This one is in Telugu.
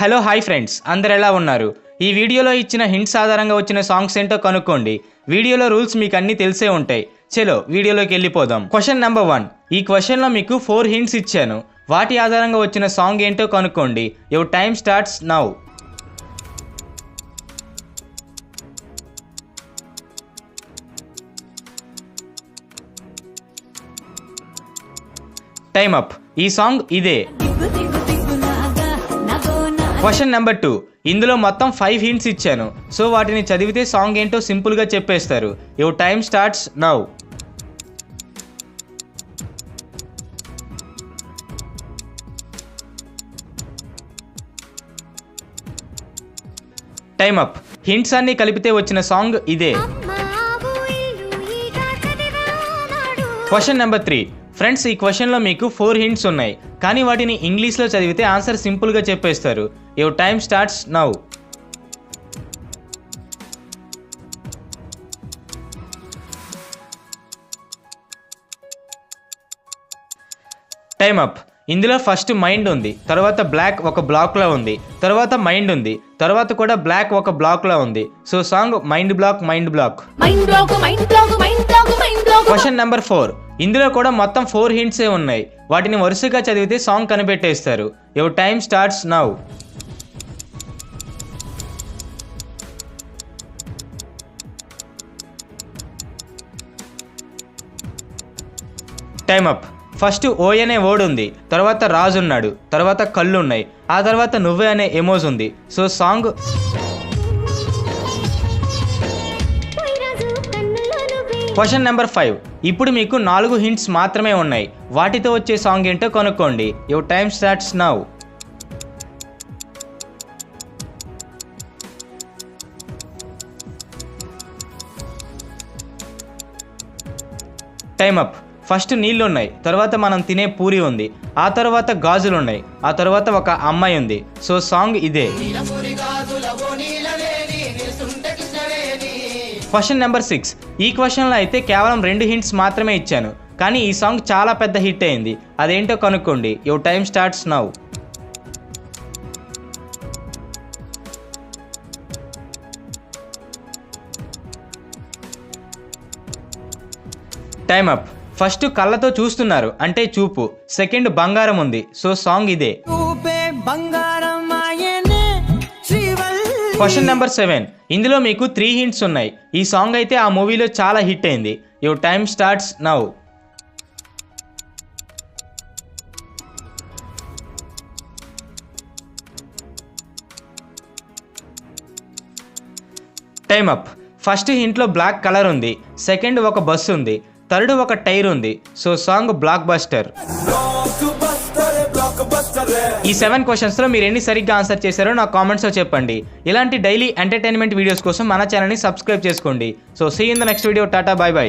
హలో హాయ్ ఫ్రెండ్స్, అందరు ఎలా ఉన్నారు? ఈ వీడియోలో ఇచ్చిన హింట్స్ ఆధారంగా వచ్చిన సాంగ్స్ ఏంటో కనుక్కోండి. వీడియోలో రూల్స్ మీకు అన్ని తెలిసే ఉంటాయి. చలో వీడియోలోకి వెళ్ళిపోదాం. Question number 1. ఈ క్వశ్చన్లో మీకు 4 హింట్స్ ఇచ్చాను. వాటి ఆధారంగా వచ్చిన సాంగ్ ఏంటో కనుక్కోండి. Your time starts now. Time up. ఈ సాంగ్ ఇదే. Question number 2. ఇందులో మొత్తం 5 హింట్స్ ఇచ్చాను. సో వాటిని చదివితే సాంగ్ ఏంటో సింపుల్గా చెప్పేస్తారు. Your time starts now. Time up. Hints అన్ని కలిపితే వచ్చిన సాంగ్ ఇదే. Question number 3. ఫ్రెండ్స్, ఈ క్వశ్చన్లో మీకు 4 హింట్స్ ఉన్నాయి, కానీ వాటిని ఇంగ్లీష్లో చదివితే ఆన్సర్ సింపుల్గా చెప్పేస్తారు. Your time starts now. Time up. ఇందులో ఫస్ట్ మైండ్ ఉంది, తర్వాత బ్లాక్ ఒక బ్లాక్లో ఉంది, తర్వాత మైండ్ ఉంది, తర్వాత కూడా బ్లాక్ ఒక బ్లాక్లో ఉంది. So song mind block mind block. Question number 4. ఇందులో కూడా మొత్తం 4 హింట్సే ఉన్నాయి. వాటిని వరుసగా చదివితే సాంగ్ కనిపెట్టేస్తారు. Your time starts now. Time up. First O అనే వర్డ్ ఉంది, తర్వాత రాజు ఉన్నాడు, తర్వాత కళ్ళు ఉన్నాయి, ఆ తర్వాత నువ్వే అనే ఎమోజ్ ఉంది. So song question number 5. ఇప్పుడు మీకు 4 హింట్స్ మాత్రమే ఉన్నాయి. వాటితో వచ్చే సాంగ్ ఏంటో కనుక్కోండి. Your time starts now. Time up. First నీళ్ళు ఉన్నాయి, తర్వాత మనం తినే పూరి ఉంది, ఆ తర్వాత గాజులు ఉన్నాయి, ఆ తర్వాత ఒక అమ్మాయి ఉంది. సో సాంగ్ ఇదే. Question number 6. ఈ క్వశ్చన్లో అయితే కేవలం 2 హింట్స్ మాత్రమే ఇచ్చాను, కానీ ఈ సాంగ్ చాలా పెద్ద హిట్ అయింది. అదేంటో కనుక్కోండి. Your time starts now. Time up. First కళ్ళతో చూస్తున్నారు అంటే చూపు, సెకండ్ బంగారం ఉంది. సో సాంగ్ ఇదే. Question number 7. ఇందులో మీకు 3 హింట్స్ ఉన్నాయి. ఈ సాంగ్ అయితే ఆ మూవీలో చాలా హిట్ అయింది. Your time starts now. Time up. First హింట్లో బ్లాక్ కలర్ ఉంది, సెకండ్ ఒక బస్సు ఉంది, థర్డ్ ఒక టైర్ ఉంది. So song blockbuster. ఈ 7 క్వశ్చన్స్లో మీరు ఎన్ని సరిగ్గా ఆన్సర్ చేశారో నా కామెంట్స్లో చెప్పండి. ఇలాంటి డైలీ ఎంటర్టైన్మెంట్ వీడియోస్ కోసం మన ఛానల్ని సబ్స్క్రైబ్ చేసుకోండి. So see in the next video. Tata, bye by.